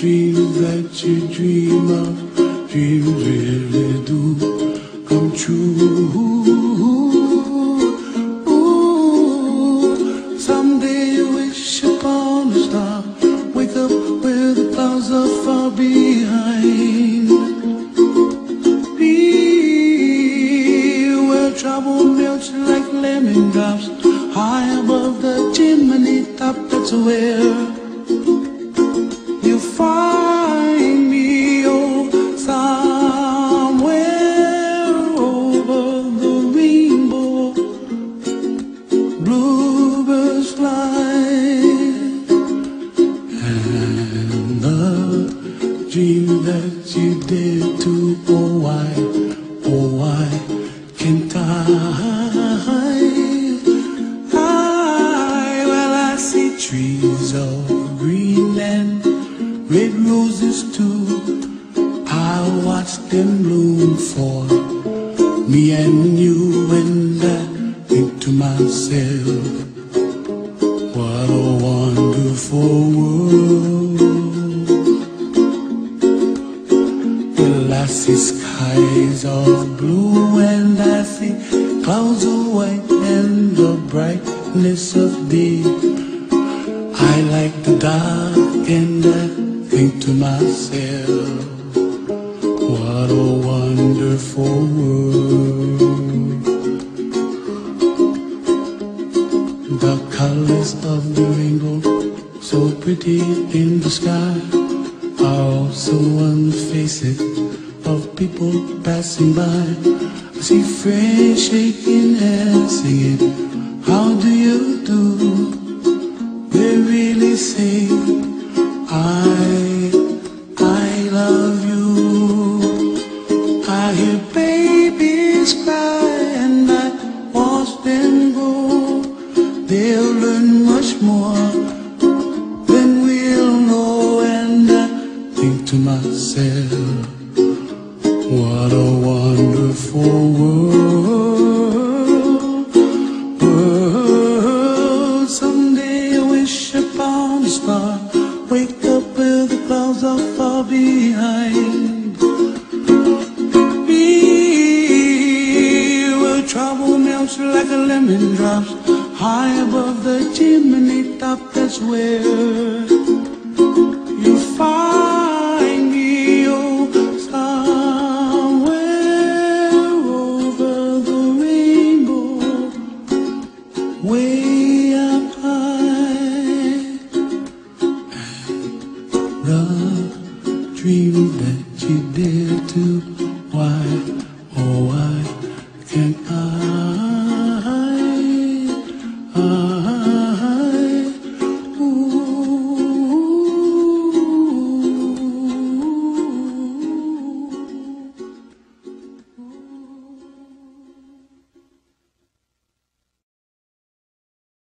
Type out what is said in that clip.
dreams that you dream of, dreams really do come true. Ooh, someday you wish upon a star, wake up where the clouds are far behind. Be where trouble melts like lemon drops, high above the chimney top, that's where you find me, oh, somewhere over the rainbow, bluebirds fly, and the dream that you did to, oh why can't I? Well, I see trees of green and red roses too. I watch them bloom for me and you, and I think to myself, what a wonderful world. Well, I see skies of blue and I see clouds of white and the brightness of day. I like the dark and I think to myself, what a wonderful world. The colors of the rainbow, so pretty in the sky, are also on the faces of people passing by. I see friends shaking hands, singing, how do you do? They really say, I love you. I hear babies cry and I watch them go. They'll learn much more than we'll know, and I think to myself, what a wonderful world. Someday I wish upon a star, wake up where the clouds are far behind. Be where trouble melts like a lemon drops, high above the chimney top, that's where